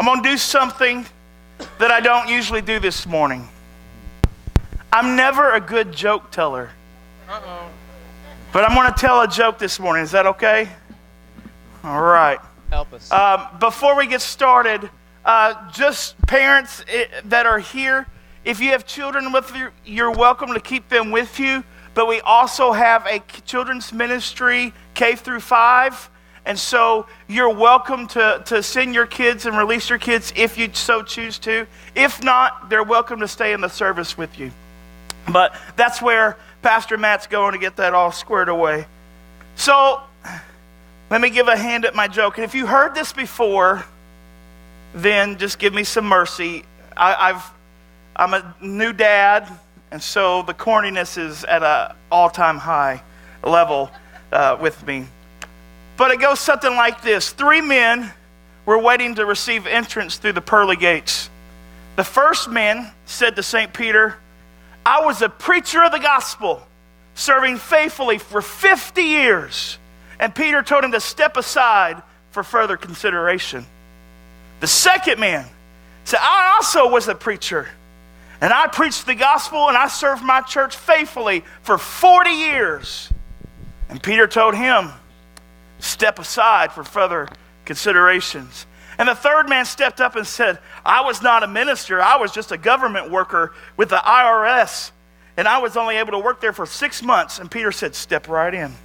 I'm going to do something that I don't usually do this morning. I'm never a good joke teller. But I'm going to tell a joke this morning. Is that okay? All right. Help us. Before we get started, just parents that are here, if you have children with you, you're welcome to keep them with you. But we also have a children's ministry, K through 5. And so you're welcome to send your kids and release your kids if you so choose to. If not, they're welcome to stay in the service with you. But that's where Pastor Matt's going to get that all squared away. So let me give a hand at my joke. And if you heard this before, then just give me some mercy. I'm a new dad, and so the corniness is at an all-time high level with me. But it goes something like this. 3 men were waiting to receive entrance through the pearly gates. The first man said to St. Peter, "I was a preacher of the gospel, serving faithfully for 50 years. And Peter told him to step aside for further consideration. The second man said, "I also was a preacher, and I preached the gospel, and I served my church faithfully for 40 years. And Peter told him, step aside for further considerations. And the third man stepped up and said, "I was not a minister. I was just a government worker with the IRS. And I was only able to work there for 6 months." And Peter said, "Step right in."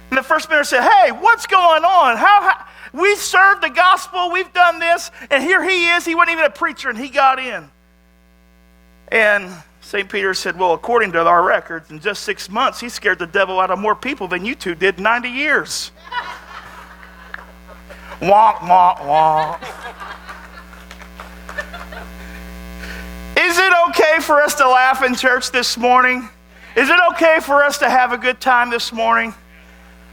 And the first man said, "Hey, what's going on? How we served the gospel. We've done this. And here he is. He wasn't even a preacher, and he got in." And St. Peter said, "Well, according to our records, in just 6 months, he scared the devil out of more people than you two did 90 years. Wonk, wonk, wonk. Is it okay for us to laugh in church this morning? Is it okay for us to have a good time this morning?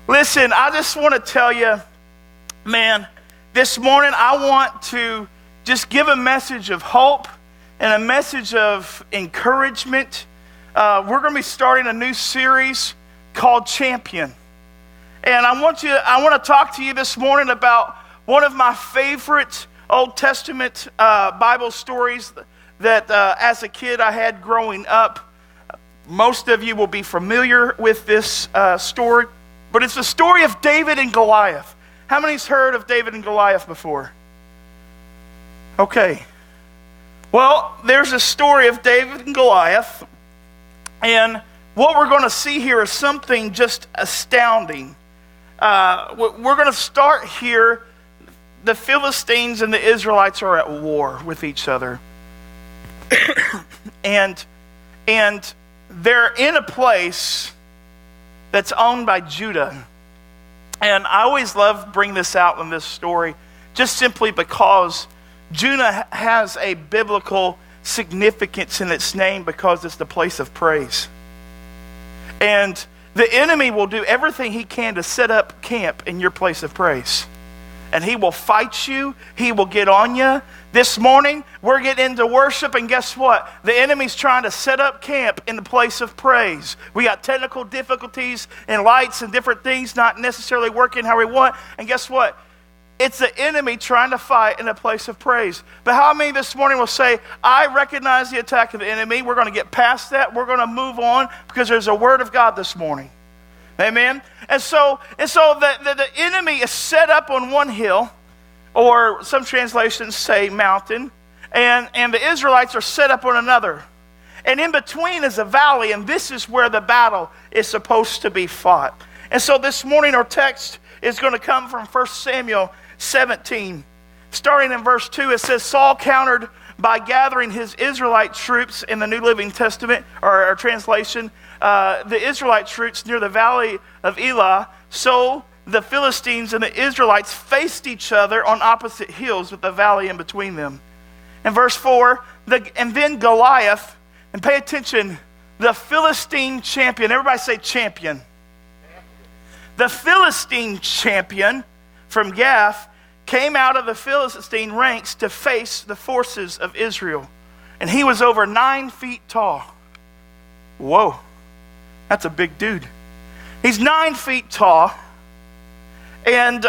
Listen, I just want to tell you, man, this morning I want to just give a message of hope and a message of encouragement. We're going to be starting a new series called Champion. And I want to talk to you this morning about one of my favorite Old Testament Bible stories that as a kid I had growing up. Most of you will be familiar with this story, but it's the story of David and Goliath. How many's heard of David and Goliath before? Okay. Well, there's a story of David and Goliath, and what we're going to see here is something just astounding. We're going to start here. The Philistines and the Israelites are at war with each other. and they're in a place that's owned by Judah. And I always love bringing this out in this story just simply because Judah has a biblical significance in its name because it's the place of praise. And the enemy will do everything he can to set up camp in your place of praise. And he will fight you. He will get on you. This morning, we're getting into worship, and guess what? The enemy's trying to set up camp in the place of praise. We got technical difficulties and lights and different things not necessarily working how we want. And guess what? It's the enemy trying to fight in a place of praise. But how many this morning will say, "I recognize the attack of the enemy. We're going to get past that. We're going to move on because there's a word of God this morning." Amen? And so the enemy is set up on one hill, or some translations say mountain, and the Israelites are set up on another. And in between is a valley, and this is where the battle is supposed to be fought. And so this morning our text is going to come from 1 Samuel 17. Starting in verse 2, it says, Saul countered by gathering his Israelite troops in the New Living Testament, or translation, the Israelite troops near the valley of Elah. So the Philistines and the Israelites faced each other on opposite hills with the valley in between them. In verse 4, and then Goliath, and pay attention, the Philistine champion. Everybody say champion. The Philistine champion from Gath came out of the Philistine ranks to face the forces of Israel. And he was over 9 feet tall. Whoa, that's a big dude. He's 9 feet tall. And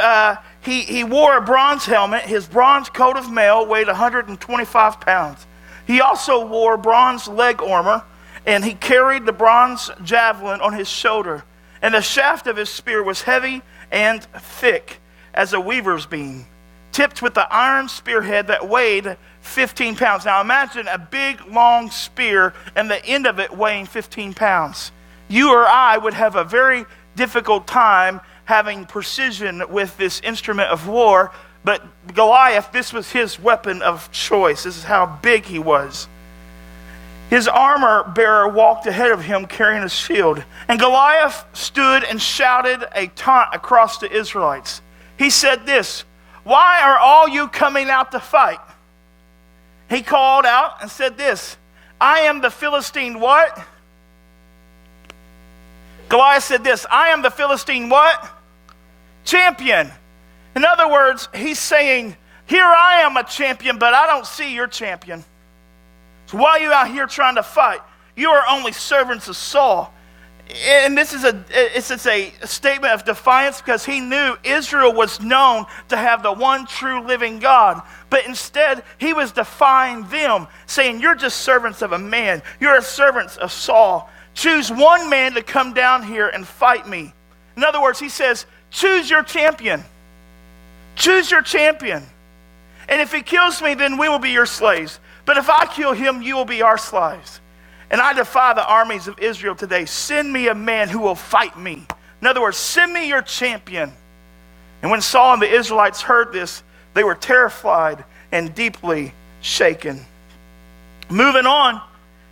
He wore a bronze helmet. His bronze coat of mail weighed 125 pounds. He also wore bronze leg armor, and he carried the bronze javelin on his shoulder. And the shaft of his spear was heavy and thick as a weaver's beam, tipped with the iron spearhead that weighed 15 pounds. Now imagine a big, long spear and the end of it weighing 15 pounds. You or I would have a very difficult time having precision with this instrument of war, but Goliath, this was his weapon of choice. This is how big he was. His armor bearer walked ahead of him carrying a shield, and Goliath stood and shouted a taunt across the Israelites. He said this, "Why are all you coming out to fight?" He called out and said this, "I am the Philistine what?" Goliath said this, "I am the Philistine what? Champion." In other words, he's saying, here I am a champion, but I don't see your champion. So why are you out here trying to fight? You are only servants of Saul. And this is a statement of defiance because he knew Israel was known to have the one true living God. But instead, he was defying them, saying, you're just servants of a man. You're servants of Saul. Choose one man to come down here and fight me. In other words, he says, choose your champion. Choose your champion. And if he kills me, then we will be your slaves. But if I kill him, you will be our slaves. And I defy the armies of Israel today. Send me a man who will fight me. In other words, send me your champion. And when Saul and the Israelites heard this, they were terrified and deeply shaken. Moving on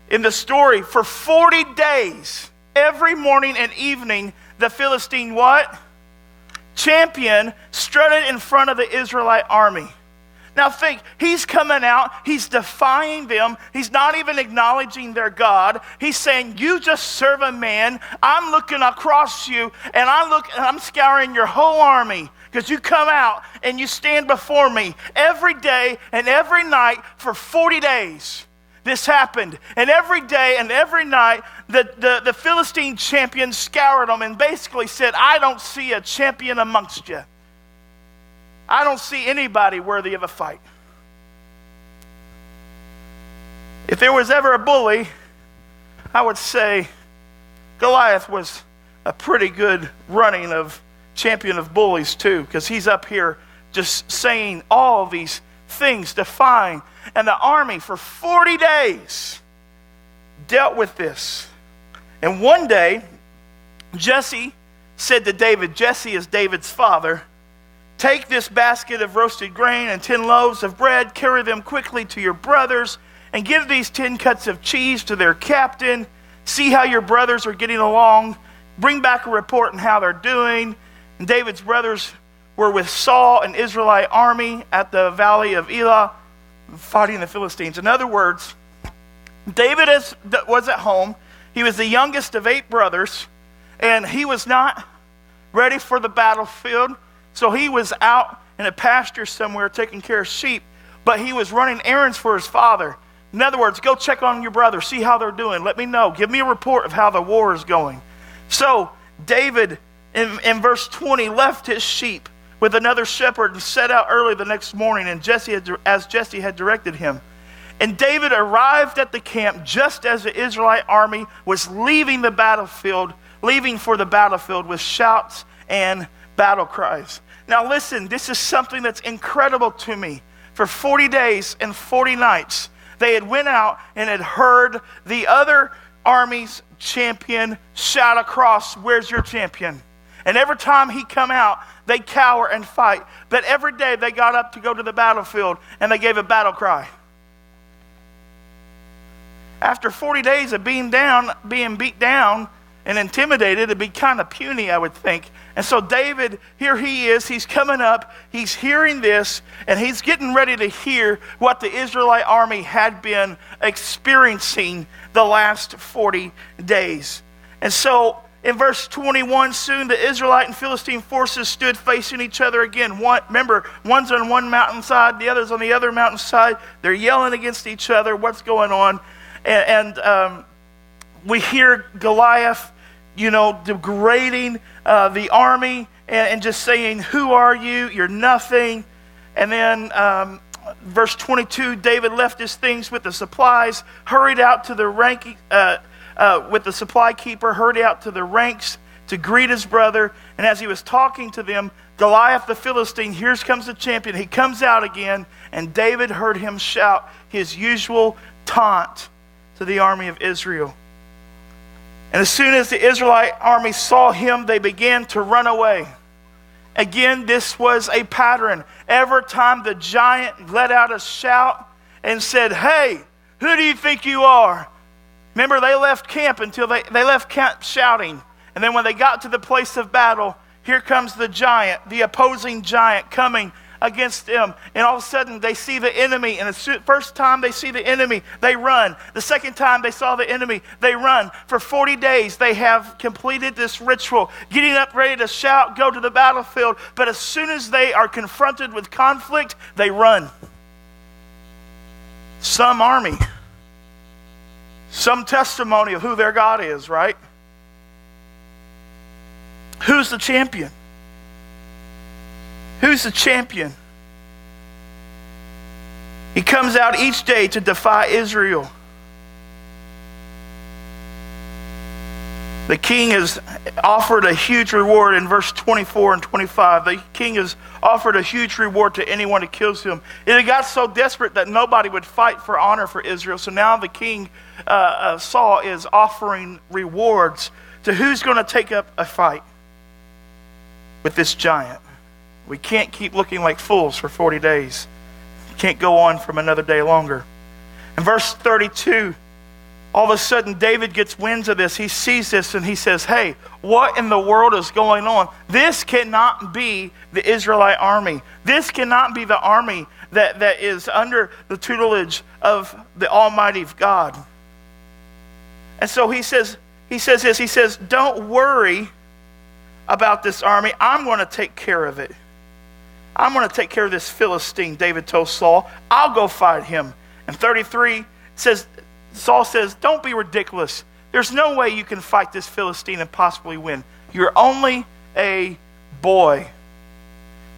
in the story, for 40 days, every morning and evening, the Philistine what? Champion strutted in front of the Israelite army. Now think, he's coming out, he's defying them, he's not even acknowledging their God. He's saying, you just serve a man, I'm looking across you, and I'm scouring your whole army, because you come out and you stand before me every day and every night for 40 days. This happened, and every day and every night, the Philistine champion scoured them and basically said, I don't see a champion amongst you. I don't see anybody worthy of a fight. If there was ever a bully, I would say Goliath was a pretty good running of champion of bullies too, because he's up here just saying all these things, defying. And the army for 40 days dealt with this. And one day, Jesse said to David, Jesse is David's father, take this basket of roasted grain and 10 loaves of bread, carry them quickly to your brothers, and give these 10 cuts of cheese to their captain. See how your brothers are getting along. Bring back a report on how they're doing. And David's brothers were with Saul and Israelite army at the valley of Elah, fighting the Philistines. In other words, David was at home. He was the youngest of 8 brothers, and he was not ready for the battlefield. So he was out in a pasture somewhere taking care of sheep, but he was running errands for his father. In other words, go check on your brother, see how they're doing. Let me know. Give me a report of how the war is going. So David, in verse 20, left his sheep with another shepherd and set out early the next morning, and as Jesse had directed him. And David arrived at the camp just as the Israelite army was leaving for the battlefield with shouts and battle cries. Now listen, this is something that's incredible to me. For 40 days and 40 nights, they had went out and had heard the other army's champion shout across, where's your champion? And every time he come out, they cower and fight. But every day they got up to go to the battlefield and they gave a battle cry. After 40 days of being beat down and intimidated, it'd be kind of puny, I would think. And so David, here he is, he's coming up, he's hearing this, and he's getting ready to hear what the Israelite army had been experiencing the last 40 days. And so in verse 21, soon the Israelite and Philistine forces stood facing each other again. Remember, one's on one mountainside, the other's on the other mountainside. They're yelling against each other, what's going on? And we hear Goliath, degrading the army. and just saying, "Who are you? You're nothing." And then verse 22, David left his things with the supplies, hurried out to the with the supply keeper, hurried out to the ranks to greet his brother. And as he was talking to them, Goliath the Philistine, here comes the champion. He comes out again, and David heard him shout his usual taunt to the army of Israel. And as soon as the Israelite army saw him, they began to run away. Again, this was a pattern. Every time the giant let out a shout and said, "Hey, who do you think you are?" Remember, they left camp until they left camp shouting. And then when they got to the place of battle, here comes the giant, the opposing giant coming against them. And all of a sudden, they see the enemy. And the first time they see the enemy, they run. The second time they saw the enemy, they run. For 40 days, they have completed this ritual, getting up ready to shout, go to the battlefield. But as soon as they are confronted with conflict, they run. Some army, some testimony of who their God is, right? Who's the champion? Who's the champion? He comes out each day to defy Israel. The king has offered a huge reward in verse 24 and 25. The king has offered a huge reward to anyone who kills him. It got so desperate that nobody would fight for honor for Israel. So now the king, Saul, is offering rewards to who's going to take up a fight with this giant. We can't keep looking like fools for 40 days. Can't go on from another day longer. In verse 32, all of a sudden David gets winds of this. He sees this and he says, "Hey, what in the world is going on? This cannot be the Israelite army. This cannot be the army that is under the tutelage of the Almighty God." And so he says this. He says, "Don't worry about this army. I'm going to take care of it. I'm going to take care of this Philistine," David told Saul. "I'll go fight him." And 33 says, Saul says, "Don't be ridiculous. There's no way you can fight this Philistine and possibly win. You're only a boy."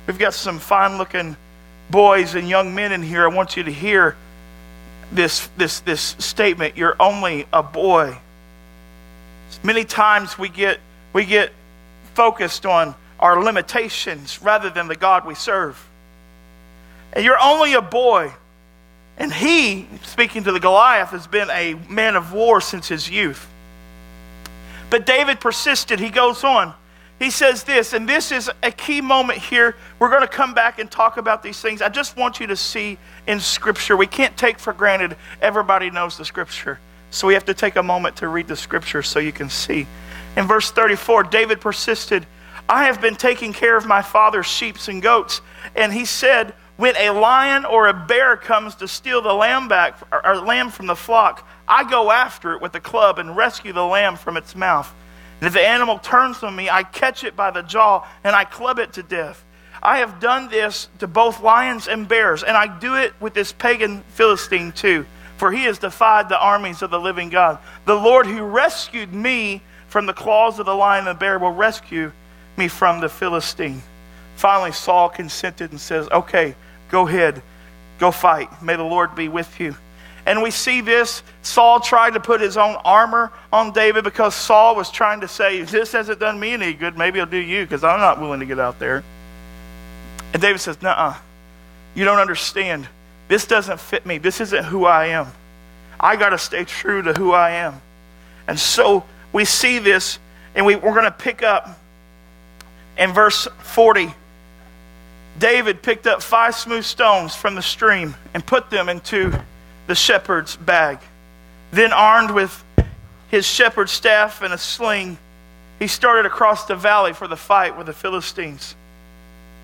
We've got some fine-looking boys and young men in here. I want you to hear this statement. You're only a boy. Many times we get focused on our limitations rather than the God we serve. And you're only a boy. And he, speaking to the Goliath, has been a man of war since his youth. But David persisted. He goes on. He says this, and this is a key moment here. We're going to come back and talk about these things. I just want you to see in Scripture. We can't take for granted everybody knows the Scripture. So we have to take a moment to read the Scripture so you can see. In verse 34, David persisted, "I have been taking care of my father's sheep and goats." And he said, "When a lion or a bear comes to steal the lamb from the flock, I go after it with a club and rescue the lamb from its mouth. And if the animal turns on me, I catch it by the jaw and I club it to death. I have done this to both lions and bears, and I do it with this pagan Philistine too, for he has defied the armies of the living God. The Lord who rescued me from the claws of the lion and the bear will rescue me from the Philistine." Finally, Saul consented and says, "Okay, go ahead, go fight. May the Lord be with you." And we see this. Saul tried to put his own armor on David because Saul was trying to say, "This hasn't done me any good. Maybe it'll do you because I'm not willing to get out there." And David says, "Nuh-uh. You don't understand. This doesn't fit me. This isn't who I am. I got to stay true to who I am." And so we see this, and we're going to pick up in verse 40. David picked up 5 smooth stones from the stream and put them into the shepherd's bag. Then, armed with his shepherd's staff and a sling, he started across the valley for the fight with the Philistines.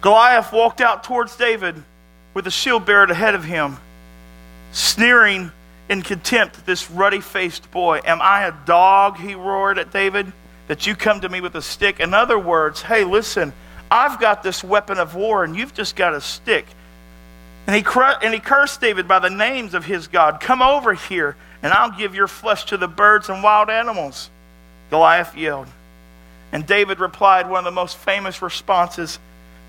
Goliath walked out towards David with a shield bearer ahead of him, sneering in contempt at this ruddy-faced boy. "Am I a dog," he roared at David, "that you come to me with a stick?" In other words, "Hey, listen, I've got this weapon of war and you've just got a stick." And he cursed David by the names of his God. "Come over here and I'll give your flesh to the birds and wild animals," Goliath yelled. And David replied, one of the most famous responses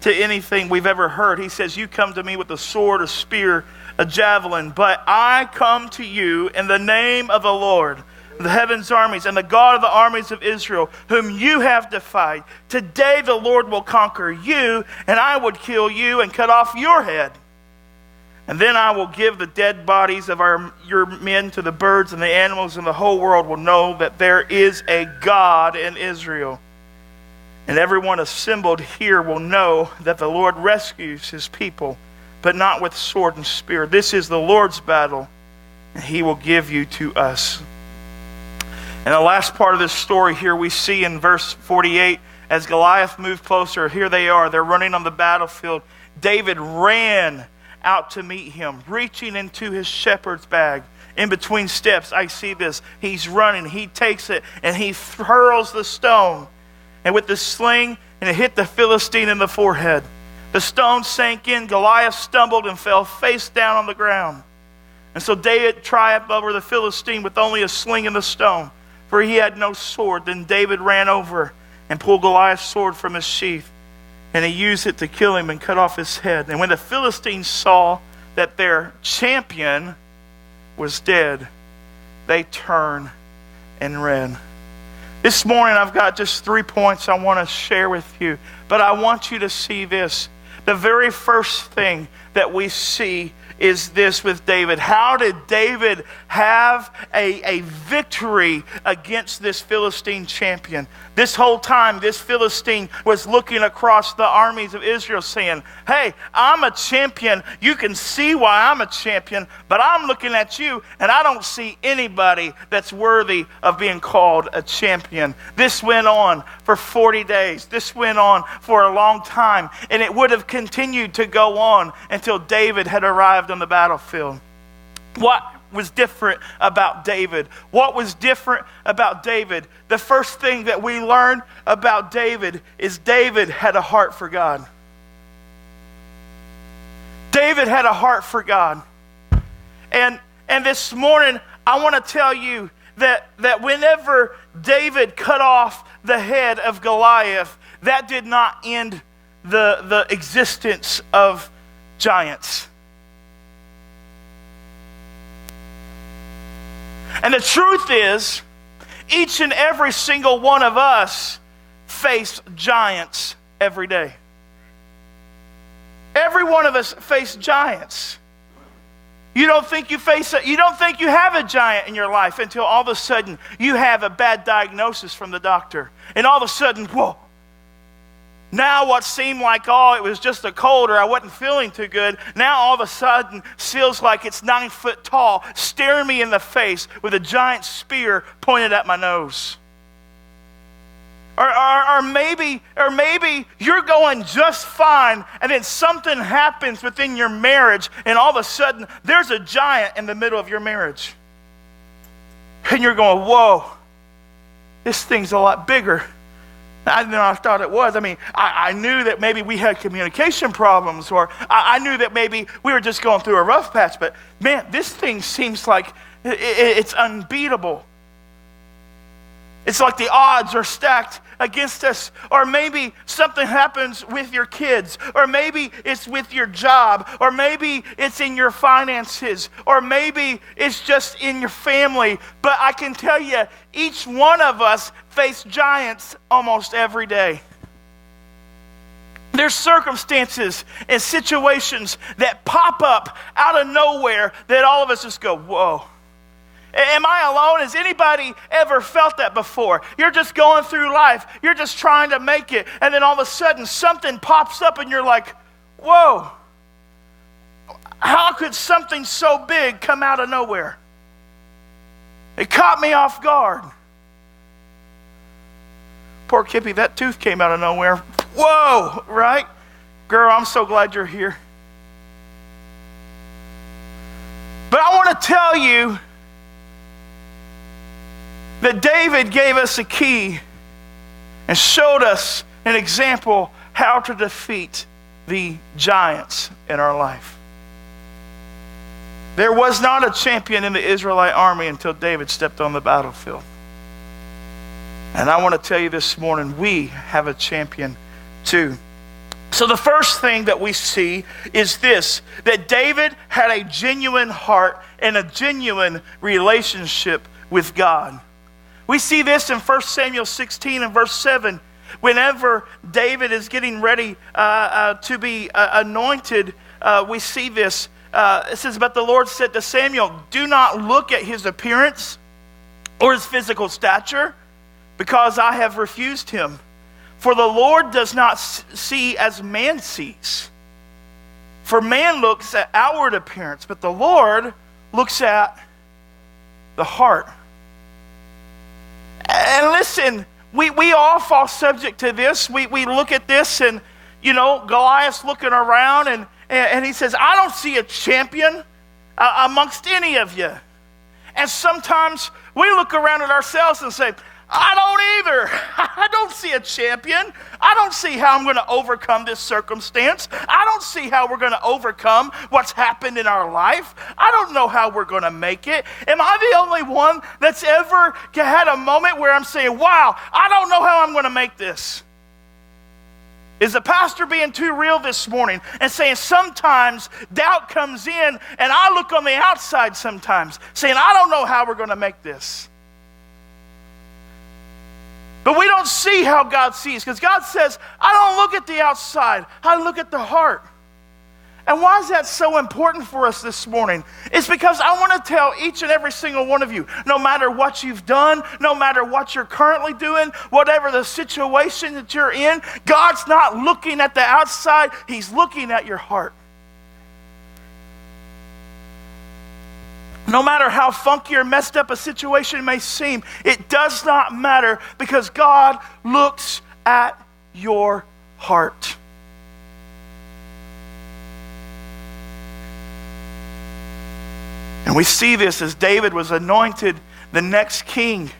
to anything we've ever heard. He says, you come to me with a sword, a spear, a javelin, but I come to you in the name of the Lord, the heaven's armies, and the God of the armies of Israel, whom you have defied. Today the Lord will conquer you, and I would kill you and cut off your head. And then I will give the dead bodies of your men to the birds and the animals, and the whole world will know that there is a God in Israel. And everyone assembled here will know that the Lord rescues his people, but not with sword and spear. This is the Lord's battle, and he will give you to us. And the last part of this story here we see in verse 48, as Goliath moved closer, here they are, they're running on the battlefield. David ran out to meet him, reaching into his shepherd's bag. In between steps, I see this. He's running, he takes it, and he hurls the stone. And with the sling, and it hit the Philistine in the forehead. The stone sank in, Goliath stumbled and fell face down on the ground. And so David triumphed over the Philistine with only a sling and the stone, for he had no sword. Then David ran over and pulled Goliath's sword from his sheath, and he used it to kill him and cut off his head. And when the Philistines saw that their champion was dead, they turned and ran. This morning I've got just 3 points I want to share with you, but I want you to see this. The very first thing that we see is this with David. How did David have a victory against this Philistine champion? This whole time, this Philistine was looking across the armies of Israel saying, hey, I'm a champion. You can see why I'm a champion, but I'm looking at you and I don't see anybody that's worthy of being called a champion. This went on for 40 days. This went on for a long time, and it would have continued to go on until David had arrived on the battlefield. What was different about David? What was different about David? The first thing that we learn about David is David had a heart for God. David had a heart for God. And this morning, I want to tell you that whenever David cut off the head of Goliath, that did not end the existence of giants. And the truth is, each and every single one of us face giants every day. Every one of us face giants. You don't think you have a giant in your life until all of a sudden you have a bad diagnosis from the doctor. And all of a sudden, whoa. Now what seemed like, it was just a cold or I wasn't feeling too good, now all of a sudden feels like it's 9 foot tall, staring me in the face with a giant spear pointed at my nose. Or maybe you're going just fine, and then something happens within your marriage, and all of a sudden there's a giant in the middle of your marriage. And you're going, whoa, this thing's a lot bigger than I thought it was. I mean, I knew that maybe we had communication problems, or I knew that maybe we were just going through a rough patch, but man, this thing seems like it's unbeatable. It's like the odds are stacked against us. Or maybe something happens with your kids. Or maybe it's with your job. Or maybe it's in your finances. Or maybe it's just in your family. But I can tell you, each one of us face giants almost every day. There's circumstances and situations that pop up out of nowhere that all of us just go, whoa. Am I alone? Has anybody ever felt that before? You're just going through life. You're just trying to make it. And then all of a sudden something pops up and you're like, whoa. How could something so big come out of nowhere? It caught me off guard. Poor Kippy, that tooth came out of nowhere. Whoa, right? Girl, I'm so glad you're here. But I want to tell you that David gave us a key and showed us an example how to defeat the giants in our life. There was not a champion in the Israelite army until David stepped on the battlefield. And I want to tell you this morning, we have a champion too. So the first thing that we see is this, that David had a genuine heart and a genuine relationship with God. We see this in 1 Samuel 16 and verse 7. Whenever David is getting ready to be anointed, we see this. It says, but the Lord said to Samuel, do not look at his appearance or his physical stature, because I have refused him. For the Lord does not see as man sees. For man looks at outward appearance, but the Lord looks at the heart. And listen, we all fall subject to this. We look at this and, Goliath's looking around and he says, I don't see a champion amongst any of you. And sometimes we look around at ourselves and say, I don't either. I don't see a champion. I don't see how I'm going to overcome this circumstance. I don't see how we're going to overcome what's happened in our life. I don't know how we're going to make it. Am I the only one that's ever had a moment where I'm saying, wow, I don't know how I'm going to make this? Is the pastor being too real this morning and saying sometimes doubt comes in and I look on the outside sometimes saying, I don't know how we're going to make this. But we don't see how God sees, because God says, I don't look at the outside, I look at the heart. And why is that so important for us this morning? It's because I want to tell each and every single one of you, no matter what you've done, no matter what you're currently doing, whatever the situation that you're in, God's not looking at the outside, He's looking at your heart. No matter how funky or messed up a situation may seem, it does not matter, because God looks at your heart. And we see this as David was anointed the next king.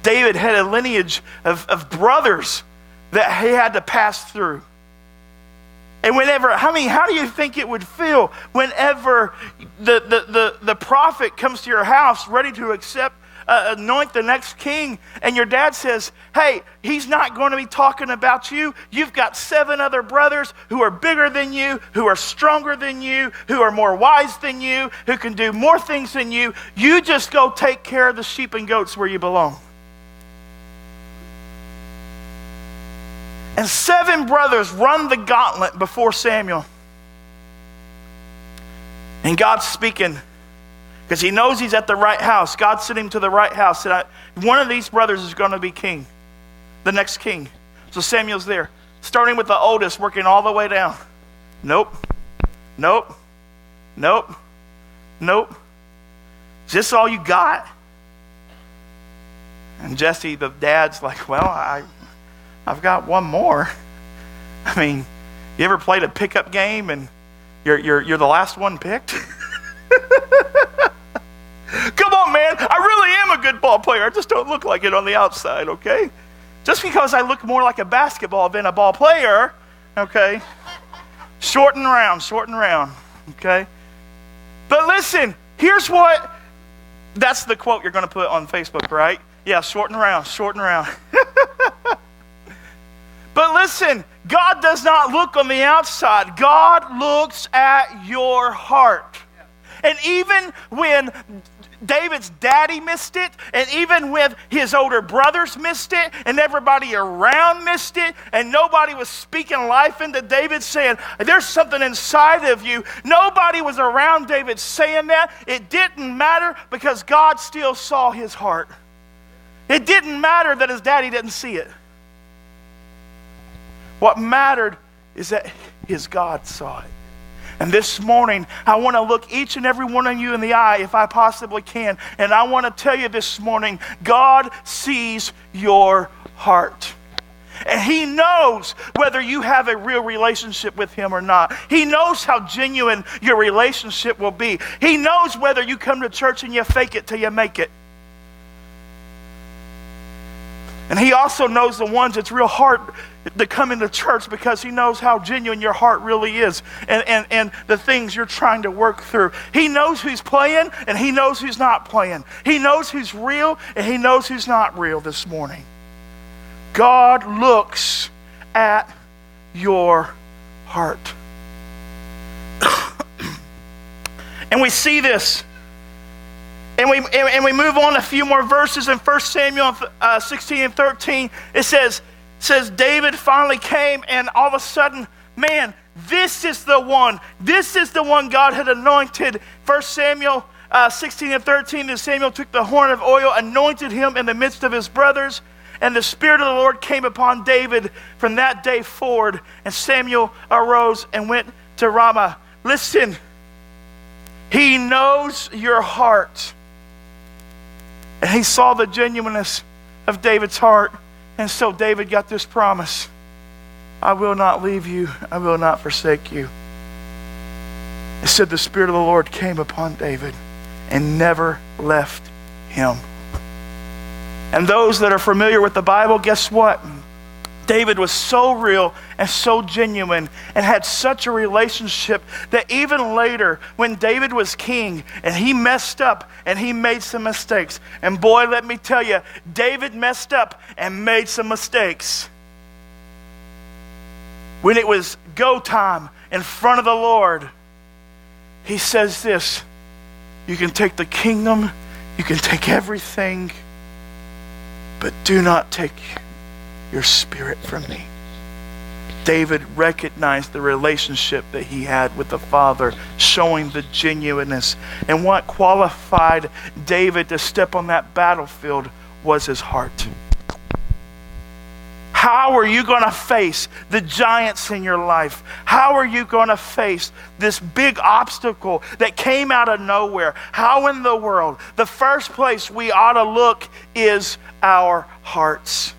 David had a lineage of brothers that he had to pass through. And how do you think it would feel whenever the prophet comes to your house ready to anoint the next king, and your dad says, hey, he's not going to be talking about you. You've got 7 other brothers who are bigger than you, who are stronger than you, who are more wise than you, who can do more things than you. You just go take care of the sheep and goats where you belong. And 7 brothers run the gauntlet before Samuel. And God's speaking, because He knows he's at the right house. God sent him to the right house. Said, one of these brothers is going to be king, the next king. So Samuel's there, starting with the oldest, working all the way down. Nope. Is this all you got? And Jesse, the dad's like, well, I've got one more. I mean, you ever played a pickup game and you're the last one picked? Come on, man. I really am a good ball player. I just don't look like it on the outside, okay? Just because I look more like a basketball than a ball player, okay? Short and round, okay? But listen, that's the quote you're going to put on Facebook, right? Yeah, short and round. But listen, God does not look on the outside. God looks at your heart. And even when David's daddy missed it, and even when his older brothers missed it, and everybody around missed it, and nobody was speaking life into David saying, there's something inside of you. Nobody was around David saying that. It didn't matter, because God still saw his heart. It didn't matter that his daddy didn't see it. What mattered is that his God saw it. And this morning, I want to look each and every one of you in the eye, if I possibly can. And I want to tell you this morning, God sees your heart. And He knows whether you have a real relationship with Him or not. He knows how genuine your relationship will be. He knows whether you come to church and you fake it till you make it. And He also knows the ones that's real hard to come into church, because He knows how genuine your heart really is, and the things you're trying to work through. He knows who's playing and He knows who's not playing. He knows who's real and He knows who's not real this morning. God looks at your heart. And we see this. And we move on a few more verses in 1 Samuel 16 and 13. It says David finally came, and all of a sudden, man, this is the one. This is the one God had anointed. 1 Samuel 16 and 13, and Samuel took the horn of oil, anointed him in the midst of his brothers, and the Spirit of the Lord came upon David from that day forward. And Samuel arose and went to Ramah. Listen, he knows your heart. And he saw the genuineness of David's heart. And so David got this promise: I will not leave you. I will not forsake you. It said the Spirit of the Lord came upon David and never left him. And those that are familiar with the Bible, guess what? David was so real and so genuine and had such a relationship that even later, when David was king and he messed up and he made some mistakes, and boy, let me tell you, David messed up and made some mistakes. When it was go time in front of the Lord, he says this: you can take the kingdom, you can take everything, but do not take your spirit from me. David recognized the relationship that he had with the Father, showing the genuineness. And what qualified David to step on that battlefield was his heart. How are you going to face the giants in your life? How are you going to face this big obstacle that came out of nowhere? How in the world? The first place we ought to look is our hearts.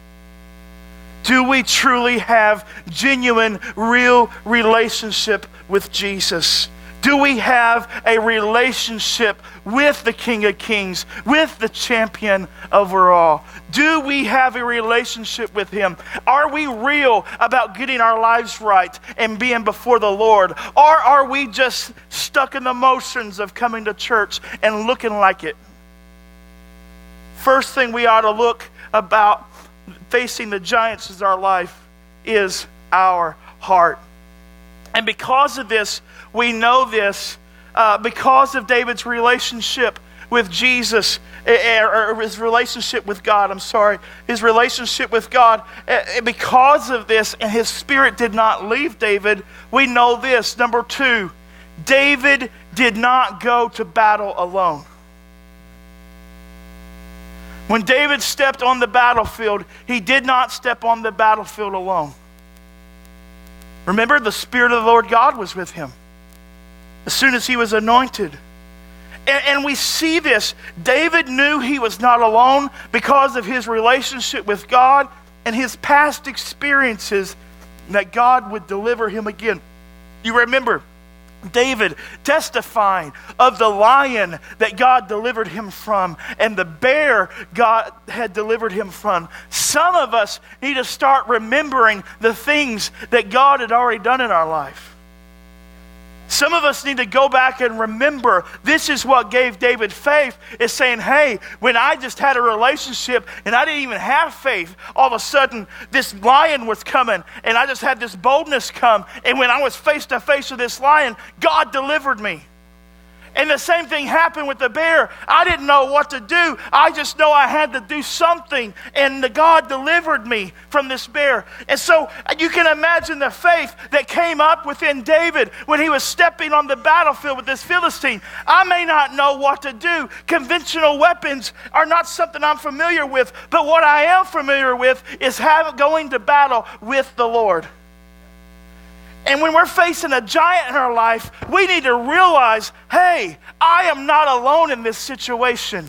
Do we truly have genuine, real relationship with Jesus? Do we have a relationship with the King of Kings, with the champion over all? Do we have a relationship with him? Are we real about getting our lives right and being before the Lord? Or are we just stuck in the motions of coming to church and looking like it? First thing we ought to look about facing the giants in our life is our heart. And because of this, we know this, because of David's relationship with Jesus, or his relationship with God, his relationship with God, because of this, and his spirit did not leave David, we know this. Number two, David did not go to battle alone. When David stepped on the battlefield, he did not step on the battlefield alone. Remember, the Spirit of the Lord God was with him as soon as he was anointed. And we see this. David knew he was not alone because of his relationship with God and his past experiences, that God would deliver him again. You remember David testifying of the lion that God delivered him from and the bear God had delivered him from. Some of us need to start remembering the things that God had already done in our life. Some of us need to go back and remember, this is what gave David faith, is saying, hey, when I just had a relationship and I didn't even have faith, all of a sudden this lion was coming and I just had this boldness come. And when I was face to face with this lion, God delivered me. And the same thing happened with the bear. I didn't know what to do. I just know I had to do something. And God delivered me from this bear. And so you can imagine the faith that came up within David when he was stepping on the battlefield with this Philistine. I may not know what to do. Conventional weapons are not something I'm familiar with. But what I am familiar with is going to battle with the Lord. And when we're facing a giant in our life, we need to realize, hey, I am not alone in this situation.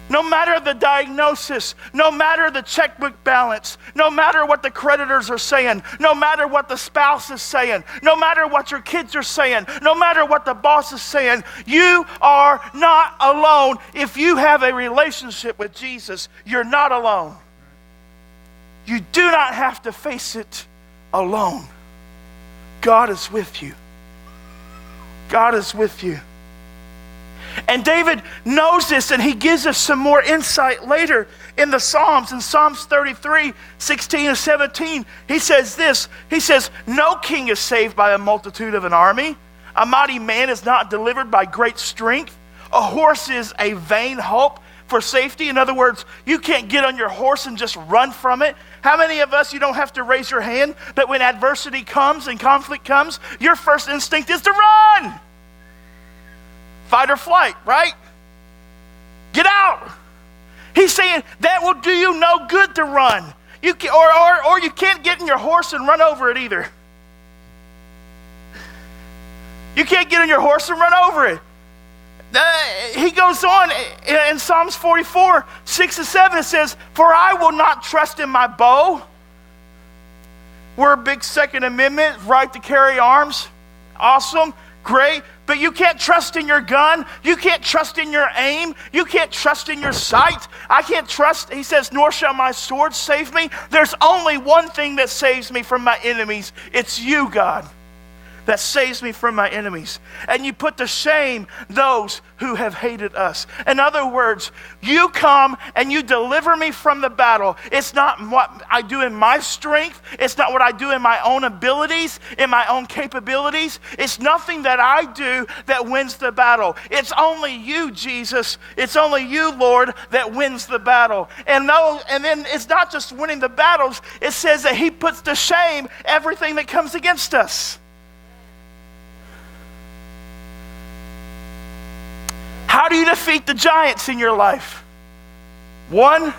No matter the diagnosis, no matter the checkbook balance, no matter what the creditors are saying, no matter what the spouse is saying, no matter what your kids are saying, no matter what the boss is saying, you are not alone. If you have a relationship with Jesus, you're not alone. You do not have to face it alone. God is with you. God is with you. And David knows this, and he gives us some more insight later in the Psalms. In Psalms 33, 16 and 17, he says this. He says, no king is saved by a multitude of an army. A mighty man is not delivered by great strength. A horse is a vain hope for safety. In other words, you can't get on your horse and just run from it. How many of us, you don't have to raise your hand, but when adversity comes and conflict comes, your first instinct is to run. Fight or flight, right? Get out. He's saying that will do you no good to run. You can, or you can't get in your horse and run over it either. You can't get on your horse and run over it. He goes on in Psalms 44, 6 and 7, it says, for I will not trust in my bow. We're a big Second Amendment, right to carry arms. Awesome, great. But you can't trust in your gun. You can't trust in your aim. You can't trust in your sight. I can't trust, he says, nor shall my sword save me. There's only one thing that saves me from my enemies. It's you, God, that saves me from my enemies. And you put to shame those who have hated us. In other words, you come and you deliver me from the battle. It's not what I do in my strength. It's not what I do in my own abilities, in my own capabilities. It's nothing that I do that wins the battle. It's only you, Jesus. It's only you, Lord, that wins the battle. And then it's not just winning the battles. It says that he puts to shame everything that comes against us. How do you defeat the giants in your life? One,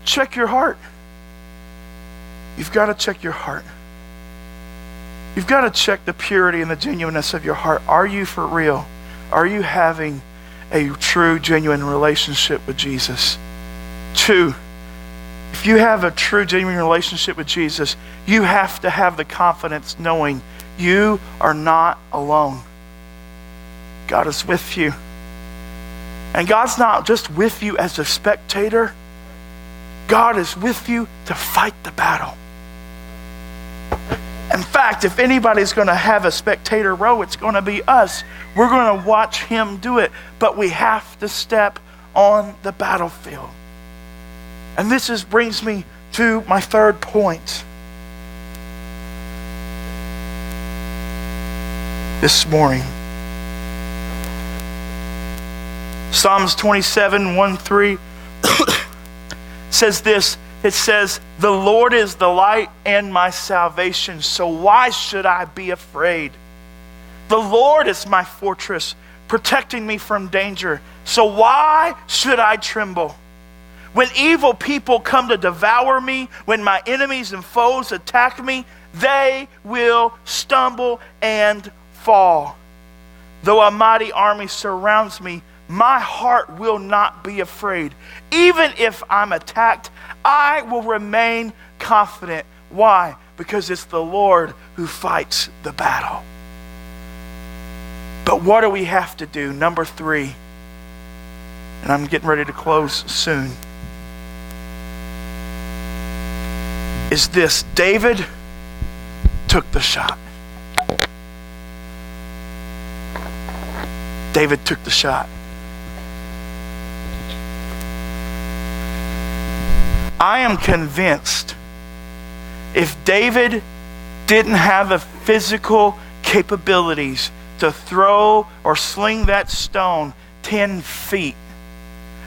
check your heart. You've got to check your heart. You've got to check the purity and the genuineness of your heart. Are you for real? Are you having a true, genuine relationship with Jesus? Two, if you have a true, genuine relationship with Jesus, you have to have the confidence knowing you are not alone. God is with you. And God's not just with you as a spectator. God is with you to fight the battle. In fact, if anybody's going to have a spectator role, it's going to be us. We're going to watch him do it. But we have to step on the battlefield. And this brings me to my third point. This morning. Psalms 27, 1, 3 says this. It says, the Lord is the light and my salvation, so why should I be afraid? The Lord is my fortress, protecting me from danger, so why should I tremble? When evil people come to devour me, when my enemies and foes attack me, they will stumble and fall. Though a mighty army surrounds me, my heart will not be afraid. Even if I'm attacked, I will remain confident. Why? Because it's the Lord who fights the battle. But what do we have to do? Number 3, and I'm getting ready to close soon, is this. David took the shot. David took the shot. I am convinced if David didn't have the physical capabilities to throw or sling that stone 10 feet,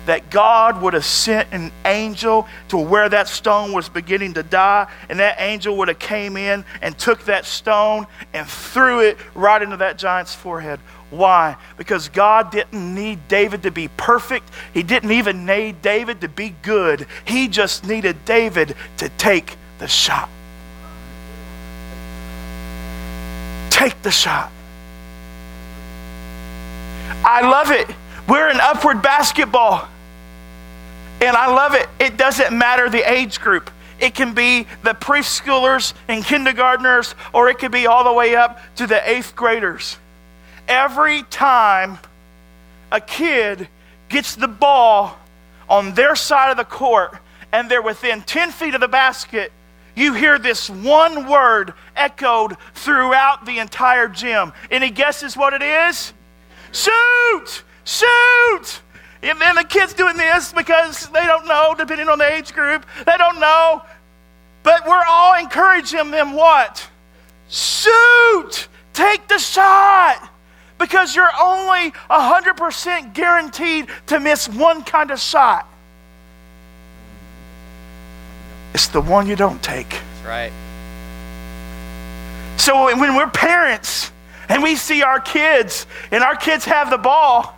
that God would have sent an angel to where that stone was beginning to die, and that angel would have came in and took that stone and threw it right into that giant's forehead. Why? Because God didn't need David to be perfect. He didn't even need David to be good. He just needed David to take the shot. Take the shot. I love it. We're in upward basketball. And I love it. It doesn't matter the age group. It can be the preschoolers and kindergartners, or it could be all the way up to the 8th graders. Every time a kid gets the ball on their side of the court and they're within 10 feet of the basket, you hear this one word echoed throughout the entire gym. Any guesses what it is? Shoot! shoot. And then the kid's doing this because they don't know, depending on the age group. They don't know. But we're all encouraging them what? Shoot. Take the shot. Because you're only 100% guaranteed to miss one kind of shot. It's the one you don't take. That's right. So when we're parents and we see our kids and our kids have the ball,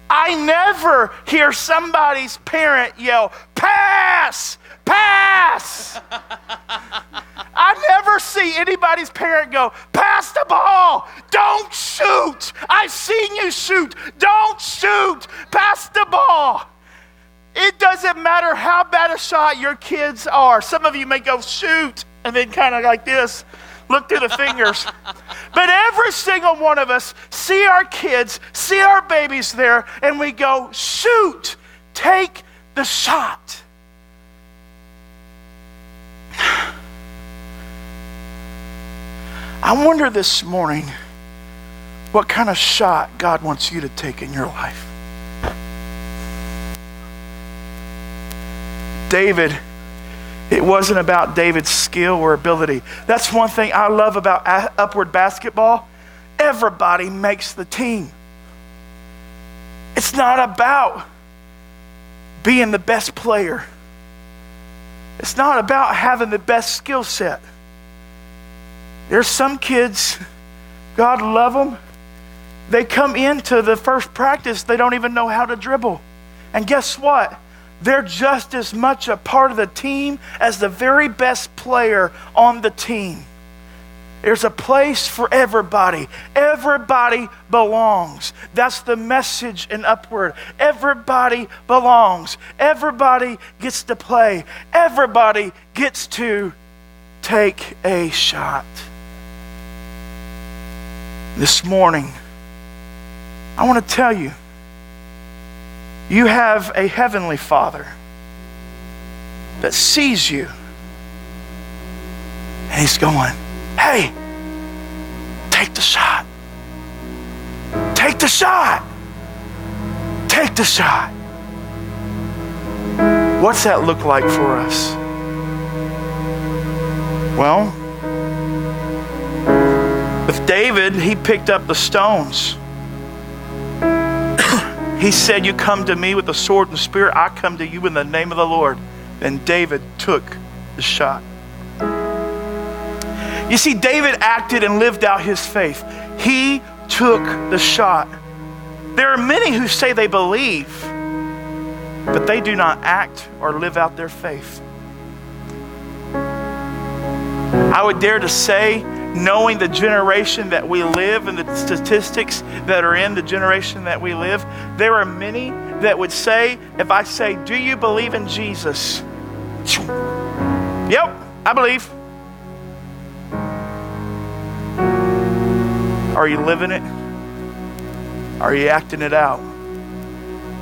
I never hear somebody's parent yell, pass, pass. I never see anybody's parent go, pass the ball, don't shoot. I've seen you shoot, don't shoot, pass the ball. It doesn't matter how bad a shot your kids are. Some of you may go shoot and then kind of like this, look through the fingers. But every single one of us see our kids, see our babies there, and we go, shoot, take the shot. I wonder this morning what kind of shot God wants you to take in your life. David, it wasn't about David's skill or ability. That's one thing I love about upward basketball. Everybody makes the team. It's not about being the best player. It's not about having the best skill set. There's some kids, God love them, they come into the first practice, they don't even know how to dribble. And guess what? They're just as much a part of the team as the very best player on the team. There's a place for everybody. Everybody belongs. That's the message in Upward. Everybody belongs. Everybody gets to play. Everybody gets to take a shot. This morning, I want to tell you, you have a heavenly Father that sees you. And he's going, hey, take the shot. Take the shot. Take the shot. What's that look like for us? Well, with David, he picked up the stones. He said, you come to me with the sword and spear, I come to you in the name of the Lord. And David took the shot. You see, David acted and lived out his faith. He took the shot. There are many who say they believe, but they do not act or live out their faith. I would dare to say, knowing the generation that we live and the statistics that are in the generation that we live, there are many that would say, if I say, do you believe in Jesus? Yep, I believe. Are you living it? Are you acting it out?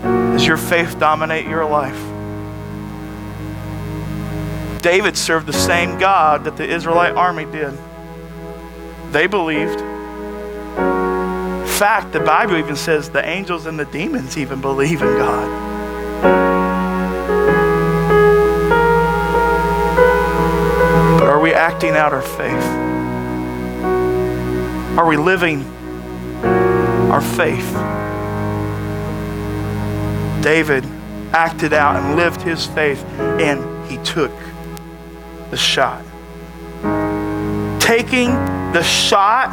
Does your faith dominate your life? David served the same God that the Israelite army did. They believed. In fact, the Bible even says the angels and the demons even believe in God. But are we acting out our faith? Are we living our faith? David acted out and lived his faith, and he took the shot. Taking the shot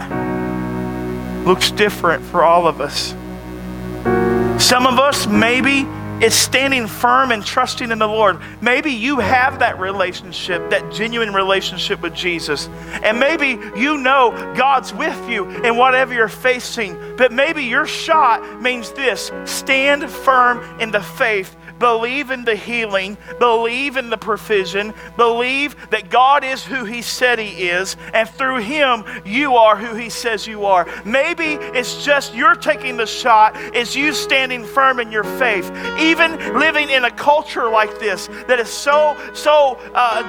looks different for all of us. Some of us, maybe it's standing firm and trusting in the Lord. Maybe you have that relationship, that genuine relationship with Jesus. And maybe you know God's with you in whatever you're facing. But maybe your shot means this: stand firm in the faith. believe in the healing, believe in the provision, believe that God is who He said He is, and through Him, you are who He says you are. Maybe it's just you're taking the shot, it's you standing firm in your faith. Even living in a culture like this that is so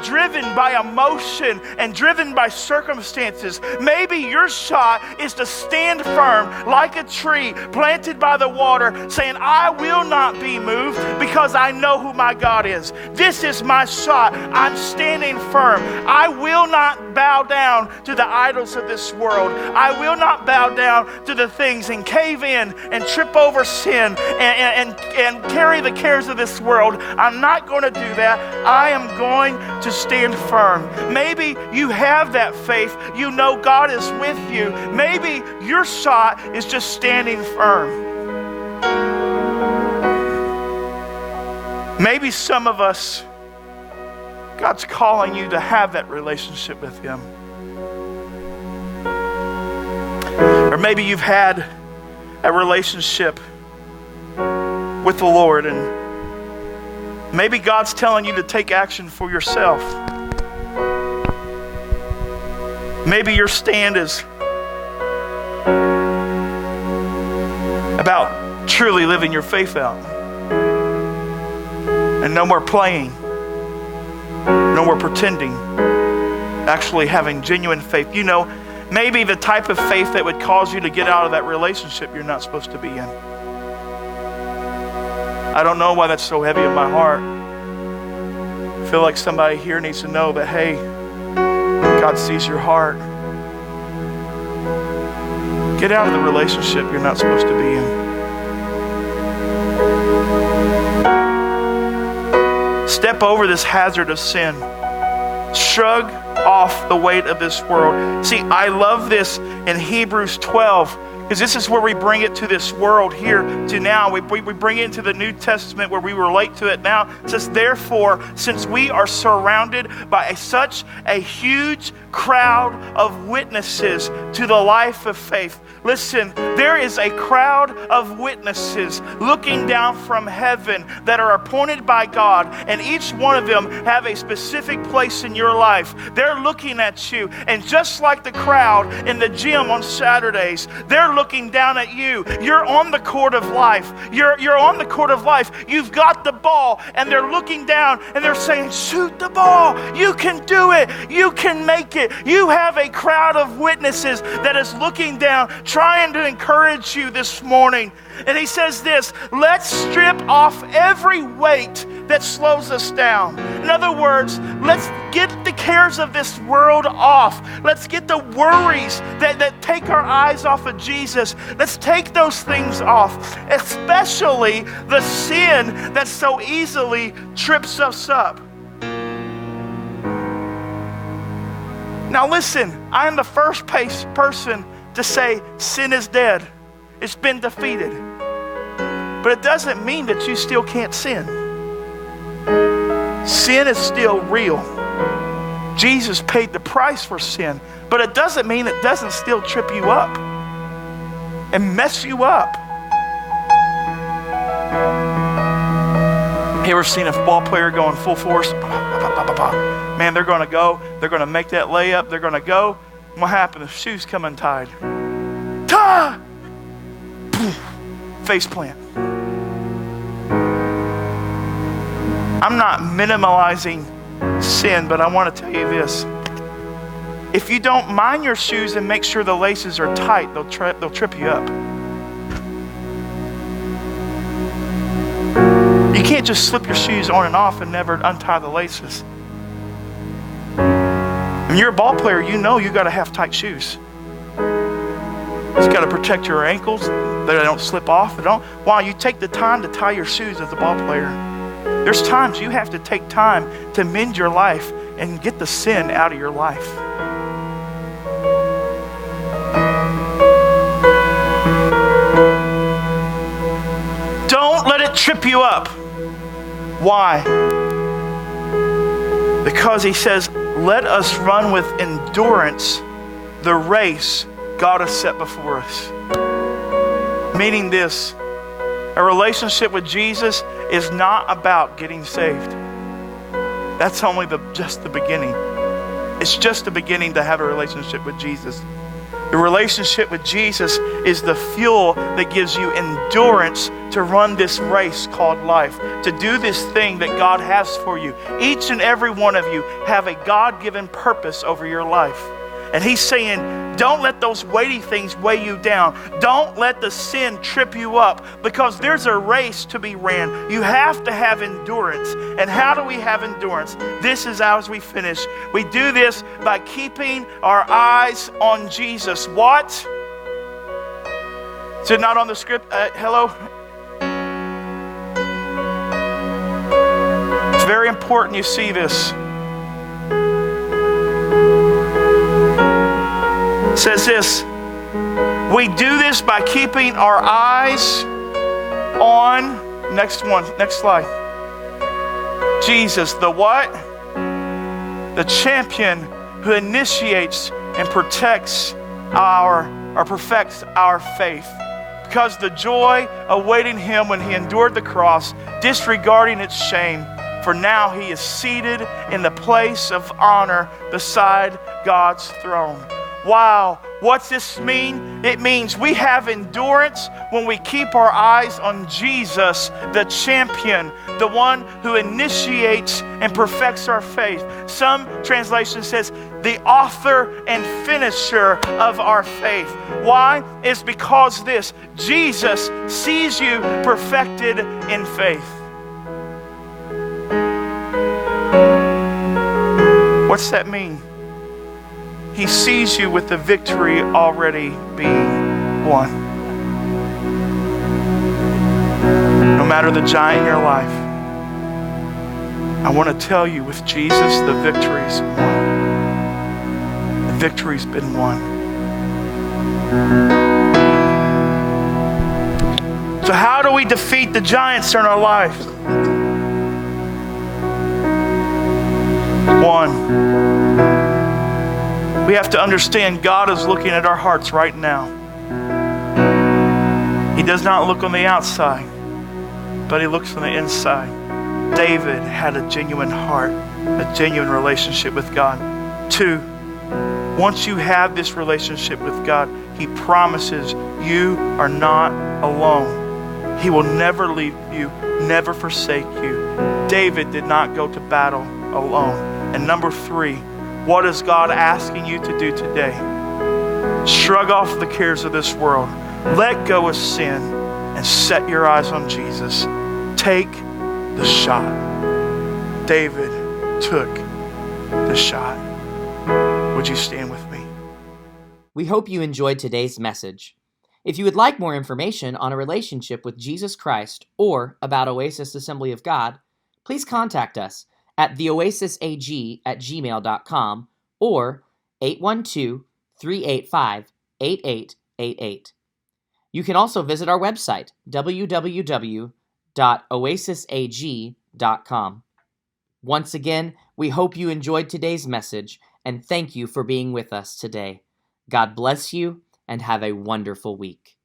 driven by emotion and driven by circumstances, maybe your shot is to stand firm like a tree planted by the water, saying, I will not be moved because I know who my God is. This is my shot. I'm standing firm. I will not bow down to the idols of this world. I will not bow down to the things and cave in and trip over sin and carry the cares of this world. I'm not going to do that. I am going to stand firm. Maybe you have that faith. You know God is with you. Maybe your shot is just standing firm. Maybe some of us, God's calling you to have that relationship with Him. Or maybe you've had a relationship with the Lord, and maybe God's telling you to take action for yourself. Maybe your stand is about truly living your faith out. And no more playing, no more pretending, actually having genuine faith. You know, maybe the type of faith that would cause you to get out of that relationship you're not supposed to be in. I don't know why that's so heavy in my heart. I feel like somebody here needs to know that, hey, God sees your heart. Get out of the relationship you're not supposed to be in. Step over this hazard of sin. Shrug off the weight of this world. See, I love this in Hebrews 12, because this is where we bring it to this world here to now. We bring it into the New Testament where we relate to it now. It says, therefore, since we are surrounded by such a huge crowd of witnesses to the life of faith. Listen, there is a crowd of witnesses looking down from heaven that are appointed by God, and each one of them have a specific place in your life. They're looking at you, and just like the crowd in the gym on Saturdays, they're looking down at you. You're on the court of life. You're on the court of life. You've got the ball, and they're looking down, and they're saying, shoot the ball. You can do it. You can make it. You have a crowd of witnesses that is looking down, trying to encourage you this morning. And he says this, let's strip off every weight that slows us down. In other words, let's get the cares of this world off. Let's get the worries that take our eyes off of Jesus. Let's take those things off, especially the sin that so easily trips us up. Now listen, I am the first person to say sin is dead. It's been defeated. But it doesn't mean that you still can't sin. Sin is still real. Jesus paid the price for sin. But it doesn't mean it doesn't still trip you up and mess you up. You ever seen a ball player going full force? Man, they're going to make that layup, they're going to go. What happened? The shoes come untied. Ta! Face plant. I'm not minimalizing sin, but I want to tell you this. If you don't mind your shoes and make sure the laces are tight, they'll trip you up. You can't just slip your shoes on and off and never untie the laces. When you're a ball player, you know you got to have tight shoes. It's got to protect your ankles, that they don't slip off. While you take the time to tie your shoes as a ball player, there's times you have to take time to mend your life and get the sin out of your life. Don't let it trip you up. Why? Because he says, let us run with endurance the race God has set before us. Meaning this, A relationship with Jesus is not about getting saved. That's only just the beginning. It's just the beginning to have a relationship with Jesus. The relationship with Jesus is the fuel that gives you endurance to run this race called life, to do this thing that God has for you. Each and every one of you have a God-given purpose over your life. And he's saying, don't let those weighty things weigh you down. Don't let the sin trip you up, because there's a race to be ran. You have to have endurance. And how do we have endurance? This is as we finish. We do this by keeping our eyes on Jesus. What? Is it not on the script? Hello? It's very important you see this. It says this, we do this by keeping our eyes on, next slide. Jesus, the what? The champion who initiates and protects perfects our faith. Because the joy awaiting him when he endured the cross, disregarding its shame, for now he is seated in the place of honor beside God's throne. Wow, what's this mean? It means we have endurance when we keep our eyes on Jesus, the champion, the one who initiates and perfects our faith. Some translation says the author and finisher of our faith. Why? It's because this, Jesus sees you perfected in faith. What's that mean? He sees you with the victory already being won. No matter the giant in your life, I want to tell you, with Jesus, the victory's won. The victory's been won. So how do we defeat the giants in our life? One, we have to understand God is looking at our hearts right now. He does not look on the outside, but he looks on the inside. David had a genuine heart, a genuine relationship with God. Two, once you have this relationship with God, he promises you are not alone. He will never leave you, never forsake you. David did not go to battle alone. And number three, what is God asking you to do today? Shrug off the cares of this world. Let go of sin and set your eyes on Jesus. Take the shot. David took the shot. Would you stand with me? We hope you enjoyed today's message. If you would like more information on a relationship with Jesus Christ or about Oasis Assembly of God, please contact us at theoasisag@gmail.com or 812-385-8888. You can also visit our website, www.oasisag.com. Once again, we hope you enjoyed today's message, and thank you for being with us today. God bless you, and have a wonderful week.